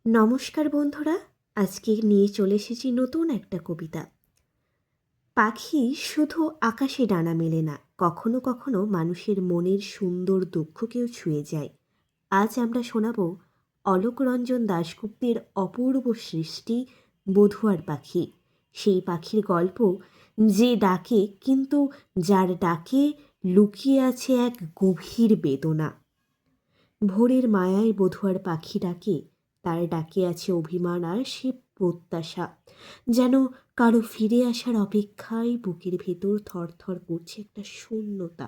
নমস্কার বন্ধুরা, আজকে নিয়ে চলে এসেছি নতুন একটা কবিতা। পাখি শুধু আকাশে ডানা মেলে না, কখনো কখনো মানুষের মনের সুন্দর দুঃখকেও ছুঁয়ে যায়। আজ আমরা শোনাব অলোকরঞ্জন দাশগুপ্তের অপূর্ব সৃষ্টি বধুয়ার পাখি। সেই পাখির গল্প, যে ডাকে কিন্তু যার ডাকে লুকিয়ে আছে এক গভীর বেদনা। ভোরের মায়ায় বধুয়ার পাখি ডাকে, তার ডাকে আছে অভিমান আর সে প্রত্যাশা, যেন কারো ফিরে আসার অপেক্ষায় বুকের ভেতর থরথর করছে একটা শূন্যতা।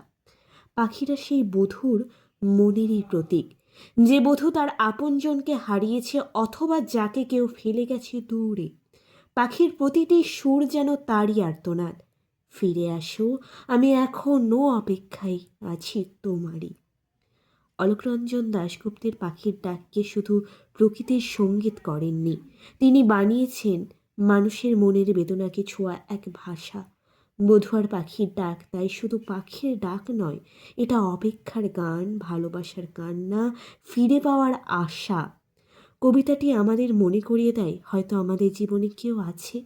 পাখিরা সেই বধুর মনেরই প্রতীক, যে বধূ তার আপনজনকে হারিয়েছে অথবা যাকে কেউ ফেলে গেছে দূরে। পাখির প্রতিটি সুর যেন তারই আর্তনাদ, ফিরে আসো, আমি এখনো অপেক্ষায় আছি তোমারই। অলোকরঞ্জন দাশগুপ্তের পাখির ডাককে শুধু প্রকৃতির সঙ্গীত করেননি, তিনি বানিয়েছেন মানুষের মনের বেদনাকে ছোঁয়া এক ভাষা। বধুয়ার পাখির ডাক তাই শুধু পাখির ডাক নয়, এটা অপেক্ষার গান, ভালোবাসার কান্না, ফিরে পাওয়ার আশা। কবিতাটি আমাদের মনে করিয়ে দেয়, হয়তো আমাদের জীবনে কেউ আছে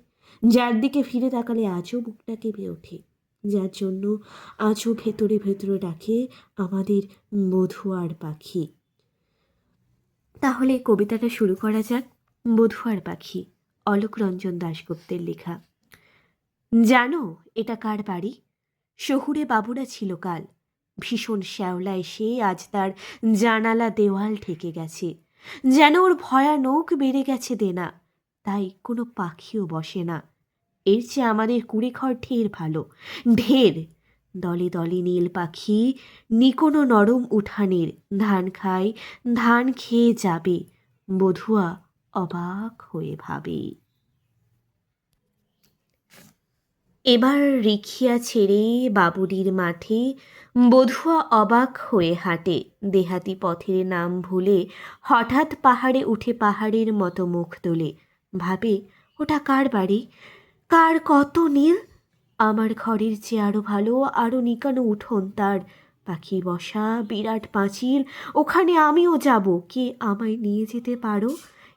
যার দিকে ফিরে তাকালে আজও বুকটা কেঁপে ওঠে, যার জন্য আজও ভেতরে ভেতরে ডাকে আমাদের বধুয়ার পাখি। তাহলে কবিতাটা শুরু করা যাক। বধুয়ার পাখি, অলোকরঞ্জন দাশগুপ্তের লেখা। জানো এটা কার বাড়ি? শহুরে বাবুরা ছিল কাল, ভীষণ শ্যাওলা এসে আজ তার জানালা দেওয়াল ঠেকে গেছে, যেন ওর ভয়ানক বেড়ে গেছে দেনা, তাই কোনো পাখিও বসে না। এর চেয়ে আমাদের কুড়ে ঘর ঢের ভালো, ঢের। দলে দলে নীল পাখি নিকোনো নরম উঠানের, ধান খায়, ধান খেয়ে যাবে, বধুয়া অবাক হয়ে ভাবে। এবার রিখিয়া ছেড়ে বাবুরির মাঠে বধুয়া অবাক হয়ে হাঁটে, দেহাতি পথের নাম ভুলে হঠাৎ পাহাড়ে উঠে পাহাড়ের মতো মুখ তোলে, ভাবে ওটা কার বাড়ি, কার কত নীল, আমার ঘরের চেয়ে আরও ভালো, আরও নিকানো উঠোন তার, পাখি বসা বিরাট পাঁচিল, ওখানে আমিও যাব, কে আমায় নিয়ে যেতে পারো।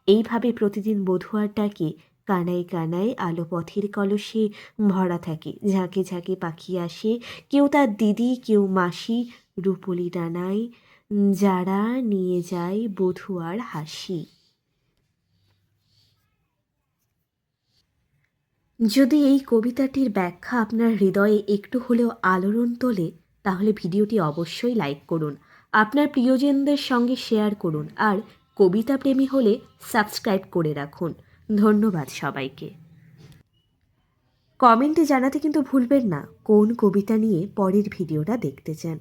এইভাবে প্রতিদিন বধুয়ার ডাকে কানায় কানায় আলো পথের কলসে ভরা থাকে, ঝাঁকে ঝাঁকে পাখি আসে, কেউ তার দিদি, কেউ মাসি, রূপলি ডানায় যারা নিয়ে যায় বধুয়ার হাসি। যদি এই কবিতাটির ব্যাখ্যা আপনার হৃদয়ে একটু হলেও আলোড়ন তোলে, তাহলে ভিডিওটি অবশ্যই লাইক করুন, আপনার প্রিয়জনদের সঙ্গে শেয়ার করুন, আর কবিতা প্রেমী হলে সাবস্ক্রাইব করে রাখুন। ধন্যবাদ সবাইকে। কমেন্টে জানাতে কিন্তু ভুলবেন না কোন কবিতা নিয়ে পরের ভিডিওটা দেখতে চান।